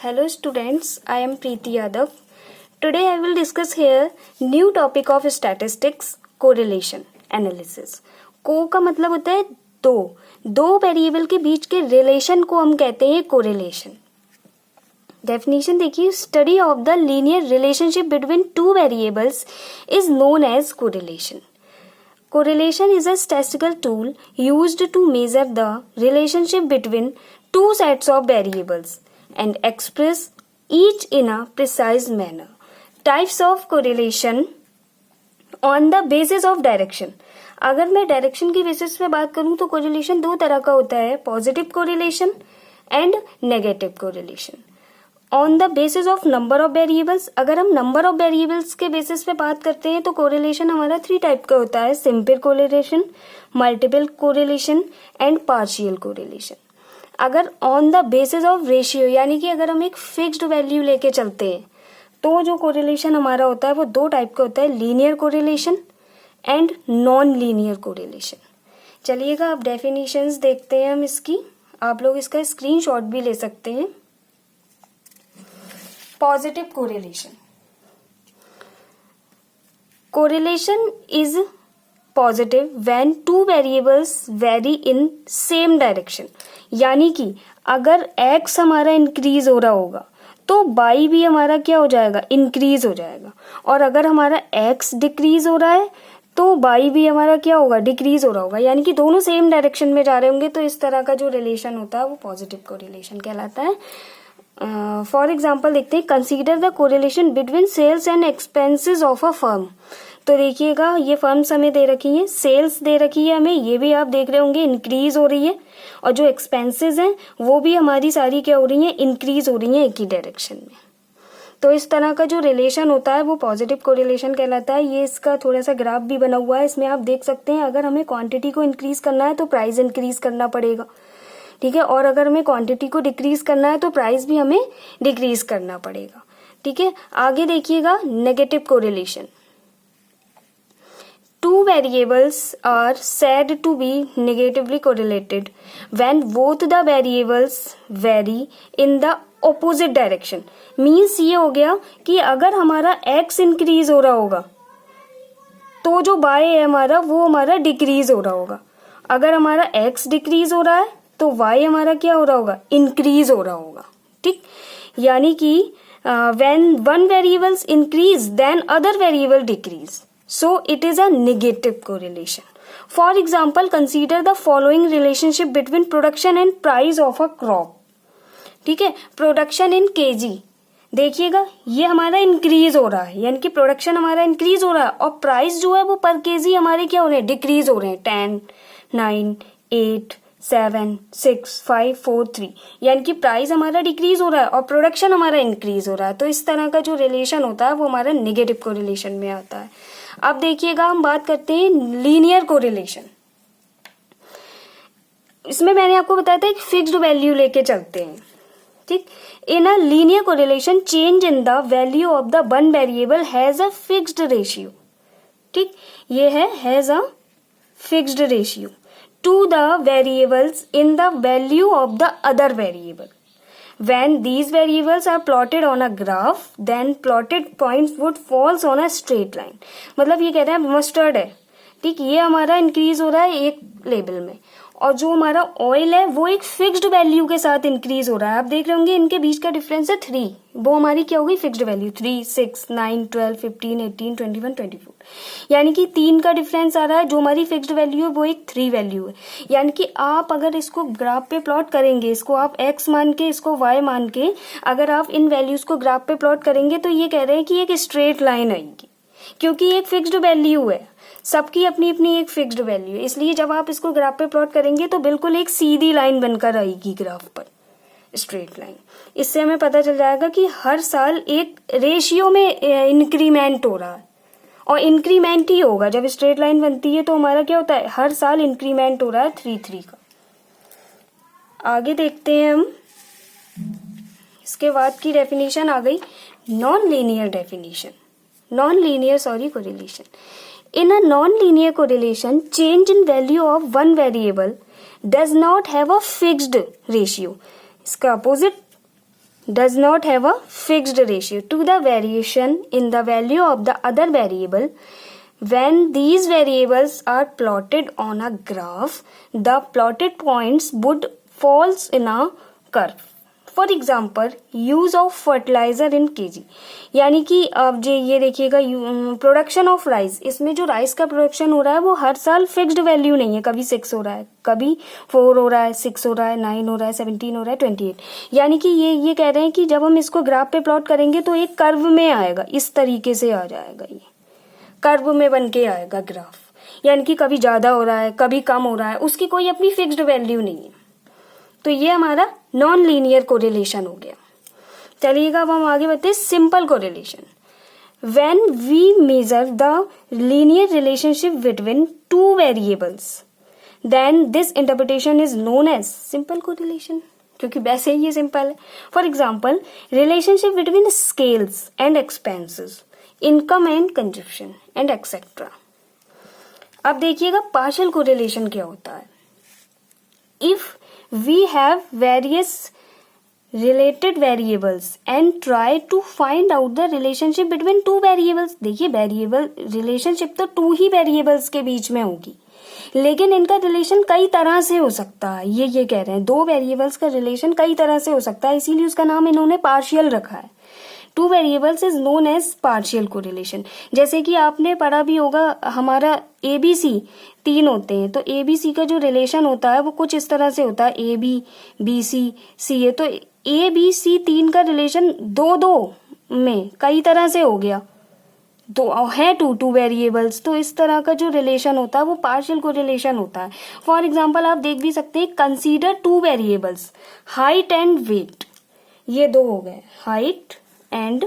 Hello students, I am Preeti Yadav. Today I will discuss here new topic of statistics, correlation analysis. को का मतलब होता है दो वेरिएबल के बीच के रिलेशन को हम कहते हैं कोरिलेशन. डेफिनेशन देखिए, study of the linear relationship between two variables is known as correlation. Correlation is a statistical tool used to measure the relationship between two sets of variables and express each in a precise manner. Types of correlation on the basis of direction. अगर मैं direction की basis पे बात करूं तो correlation दो तरह का होता है, positive correlation and negative correlation. On the basis of number of variables, अगर हम नंबर ऑफ वेरिएबल्स के बेसिस पे बात करते हैं तो कोरिलेशन हमारा 3 टाइप का होता है, simple correlation, multiple correlation and partial correlation. अगर on the basis of ratio यानी कि अगर हम एक फिक्स्ड वैल्यू लेके चलते हैं तो जो कोरिलेशन हमारा होता है वो 2 टाइप का होता है, linear correlation and non linear correlation. चलिएगा अब डेफिनेशंस देखते हैं हम इसकी. आप लोग इसका स्क्रीनशॉट भी ले सकते हैं. Positive correlation. Correlation is positive when two variables vary in same direction. यानी कि अगर x हमारा इंक्रीज हो रहा होगा तो y भी हमारा क्या हो जाएगा, इंक्रीज हो जाएगा. और अगर हमारा x डिक्रीज हो रहा है तो y भी हमारा क्या होगा, डिक्रीज हो रहा होगा. यानी कि दोनों सेम डायरेक्शन में जा रहे होंगे. तो इस तरह का जो रिलेशन होता है वो पॉजिटिव कोरिलेशन कहलाता है. फॉर एग्जाम्पल देखते हैं, consider the correlation between sales and expenses of a firm. तो देखिएगा ये फर्म्स हमें दे रखी है, सेल्स दे रखी है हमें, ये भी आप देख रहे होंगे इंक्रीज हो रही है. और जो एक्सपेंसेस हैं वो भी हमारी सारी क्या हो रही है, इंक्रीज हो रही है एक ही डायरेक्शन में. तो इस तरह का जो रिलेशन होता है वो पॉजिटिव कोरिलेशन कहलाता है. ये इसका थोड़ा सा ग्राफ भी बना हुआ है, इसमें आप देख सकते हैं. अगर हमें क्वांटिटी को इंक्रीज करना है तो प्राइस इंक्रीज करना पड़ेगा, ठीक है. और अगर हमें क्वांटिटी को डिक्रीज करना है तो प्राइस भी हमें डिक्रीज करना पड़ेगा, ठीक है. आगे देखिएगा, negative correlation. Two variables are said to be negatively correlated when both the variables vary in the opposite direction. Means ये हो गया कि अगर हमारा x इंक्रीज हो रहा होगा तो जो y है हमारा वो हमारा डिक्रीज हो रहा होगा. अगर हमारा x डिक्रीज हो रहा है तो y हमारा क्या हो रहा होगा, इंक्रीज हो रहा होगा, ठीक. यानी कि when one variables increase then other variable decrease, so it is a negative correlation. For example consider the following relationship between production and price of a crop. ठीक है, प्रोडक्शन इन केजी, देखिएगा ये हमारा इंक्रीज हो रहा है, यानी कि प्रोडक्शन हमारा इंक्रीज हो रहा है और प्राइस जो है वो पर केजी हमारे क्या हो रहे हैं, डिक्रीज हो रहे हैं. 10, 9, 8, 7, 6, 5, 4, 3, यानी कि प्राइस हमारा डिक्रीज हो रहा है और प्रोडक्शन हमारा इंक्रीज हो रहा है. तो इस तरह का जो रिलेशन होता है वो हमारा नेगेटिव कोरिलेशन में आता है. अब देखिएगा हम बात करते हैं लीनियर कोरिलेशन. इसमें मैंने आपको बताया था एक फिक्स्ड वैल्यू लेके चलते हैं, ठीक. In a linear correlation change in the value of the one variable has a fixed ratio, ठीक. ये है has a fixed ratio to the variables in the value of the other variable. When these variables are plotted on a graph, then plotted points would falls on a straight line. मतलब ये कह रहे हैं mustard है, ठीक. ये हमारा increase हो रहा है एक लेवल में और जो हमारा ऑयल है वो एक फिक्स्ड वैल्यू के साथ इंक्रीज हो रहा है. आप देख रहे होंगे इनके बीच का डिफरेंस है 3, वो हमारी क्या होगी, फिक्स्ड वैल्यू. 3, 6, 9, 12, 15, 18, 21, 24, यानी कि 3 का डिफरेंस आ रहा है. जो हमारी फिक्स्ड वैल्यू है वो एक 3 वैल्यू है. यानी कि आप अगर इसको ग्राफ पे प्लॉट करेंगे, इसको आप x मान के इसको y मान के अगर आप इन वैल्यूज को ग्राफ पे प्लॉट करेंगे तो ये कह रहे हैं कि एक स्ट्रेट लाइन आएगी, क्योंकि एक फिक्स्ड वैल्यू है, सबकी अपनी अपनी एक फिक्स्ड वैल्यू है. इसलिए जब आप इसको ग्राफ पे प्लॉट करेंगे तो बिल्कुल एक सीधी लाइन बनकर आएगी ग्राफ पर, स्ट्रेट लाइन. इससे हमें पता चल जाएगा कि हर साल एक रेशियो में इंक्रीमेंट हो रहा है और इंक्रीमेंट ही होगा. जब स्ट्रेट लाइन बनती है तो हमारा क्या होता है, हर साल इंक्रीमेंट हो रहा है 3 का. आगे देखते हैं हम. इसके बाद की डेफिनेशन आ गई non linear correlation. In a non-linear correlation, change in value of one variable does not have a fixed ratio. इसका opposite does not have a fixed ratio to the variation in the value of the other variable. When these variables are plotted on a graph, the plotted points would falls in a curve. For example, use of fertilizer in kg. यानी कि अब ये देखिएगा production of rice, इसमें जो rice का production हो रहा है वो हर साल फिक्स्ड वैल्यू नहीं है, कभी 6 हो रहा है, कभी 4 हो रहा है, 6 हो रहा है, 9 हो रहा है, 17 हो रहा है, 28. यानी कि ये कह रहे हैं कि जब हम इसको ग्राफ पे प्लॉट करेंगे तो एक कर्व में आएगा, इस तरीके से आ जाएगा, ये कर्व में बन के आएगा ग्राफ. यानी कि कभी ज्यादा हो रहा है, कभी कम हो रहा है, उसकी कोई अपनी फिक्स्ड वैल्यू नहीं है. तो ये हमारा नॉन लीनियर कोरिलेशन हो गया. चलिएगा अब हम आगे बढ़ते हैं simple correlation. When we measure the linear relationship between two variables then this interpretation is known as simple correlation, क्योंकि वैसे ही ये सिंपल है. For example, relationship between scales and expenses, income and consumption and etcetera. अब देखिएगा partial correlation क्या होता है. If we have various related variables and try to find out the relationship between two variables. देखिए variable relationship तो 2 ही variables के बीच में होगी, लेकिन इनका रिलेशन कई तरह से हो सकता है. ये कह रहे हैं 2 वेरिएबल्स का रिलेशन कई तरह से हो सकता है, इसीलिए उसका नाम इन्होंने पार्शियल रखा है. 2 variables is known as partial correlation. जैसे कि आपने पढ़ा भी होगा, हमारा ABC 3 होते हैं, तो ABC का जो रिलेशन होता है वो कुछ इस तरह से होता है, AB BC CA. तो ABC 3 का रिलेशन 2 में कई तरह से हो गया, तो है 2 वेरिएबल्स, तो इस तरह का जो रिलेशन होता है वो पार्शियल कोरिलेशन होता है. फॉर एग्जाम्पल आप देख भी सकते हैं, consider 2 variables height and weight. ये 2 हो गए, height and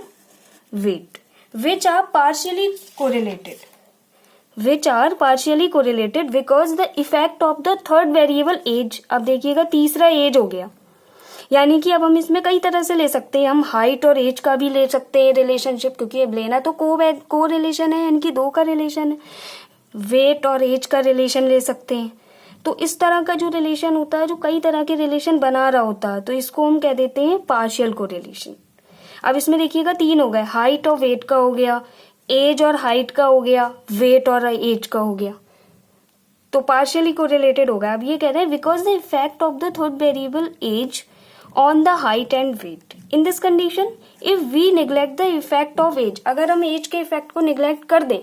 weight, which are partially correlated because the effect of the third variable age. अब देखिएगा तीसरा एज हो गया, यानी कि अब हम इसमें कई तरह से ले सकते हैं. हम हाइट और एज का भी ले सकते हैं रिलेशनशिप, क्योंकि अब लेना तो को रिलेशन है, यानी कि 2 का रिलेशन है. वेट और एज का रिलेशन ले सकते हैं. तो इस तरह का जो रिलेशन होता है, जो कई तरह के रिलेशन बना रहा होता है, तो इसको हम कह देते हैं पार्शियल कोरिलेशन. अब इसमें देखिएगा 3 हो गए, हाइट और वेट का हो गया, एज और हाइट का हो गया, वेट और एज का हो गया, तो पार्शियली कोरिलेटेड हो गया. अब ये कह रहे हैं because the effect of the third variable age on the height and weight. In this condition if we neglect the effect of age, अगर हम एज के इफेक्ट को निग्लेक्ट कर दें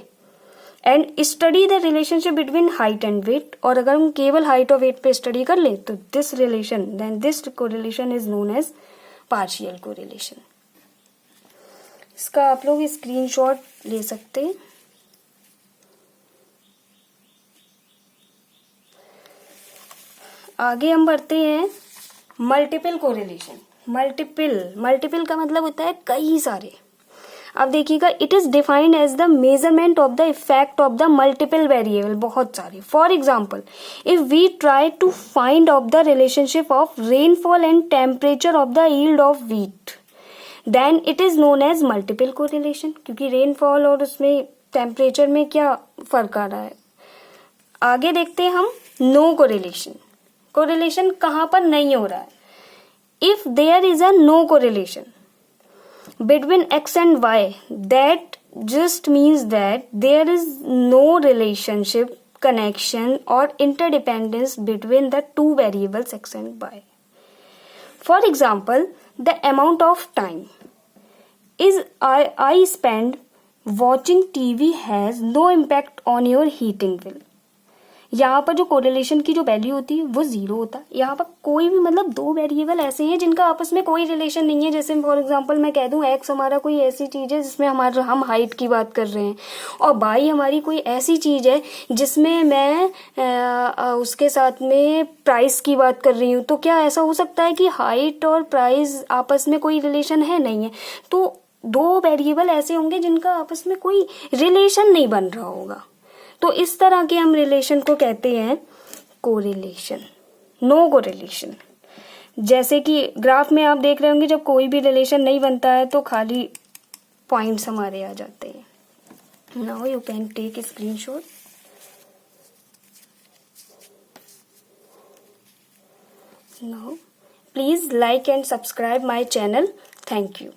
and study the relationship between height and weight, और अगर हम केवल हाइट और वेट पे स्टडी कर ले, तो this relation, then this correlation is known as partial correlation. इसका आप लोग स्क्रीनशॉट ले सकते हैं. आगे हम बढ़ते हैं मल्टीपल कोरिलेशन. मल्टीपल का मतलब होता है कई सारे. अब देखिएगा, it is defined as the measurement of the effect of the multiple variable, बहुत सारे. For example, if we try to find of the relationship of rainfall and temperature of the yield of wheat, then it is known as multiple correlation, क्योंकि rainfall और उसमें temperature में क्या फर्क आ रहा है. आगे देखते हैं हम नो कोरिलेशन. कोरिलेशन कहां पर नहीं हो रहा है. If there is a no correlation between x and y, that just means that there is no relationship, connection और interdependence between the 2 variables x and y. For example, the amount of time is I spend watching TV has no impact on your heating bill. यहाँ पर जो correlation की जो value होती है वो 0 होता है. यहाँ पर कोई भी मतलब 2 वेरिएबल ऐसे हैं जिनका आपस में कोई रिलेशन नहीं है. जैसे फॉर एग्जांपल मैं कह दूं x हमारा कोई ऐसी चीज है जिसमें हम हाइट की बात कर रहे हैं, और y हमारी कोई ऐसी चीज है जिसमें मैं उसके साथ में प्राइस की बात कर रही हूँ. तो क्या ऐसा हो सकता है कि हाइट और प्राइस आपस में कोई रिलेशन है? नहीं है. तो 2 वेरिएबल ऐसे होंगे जिनका आपस में कोई रिलेशन नहीं बन रहा होगा. तो इस तरह के हम रिलेशन को कहते हैं कोरिलेशन, नो कोरिलेशन. जैसे कि ग्राफ में आप देख रहे होंगे, जब कोई भी रिलेशन नहीं बनता है तो खाली पॉइंट्स हमारे आ जाते हैं. Now you can take screenshot. Now please like and subscribe my channel. Thank you.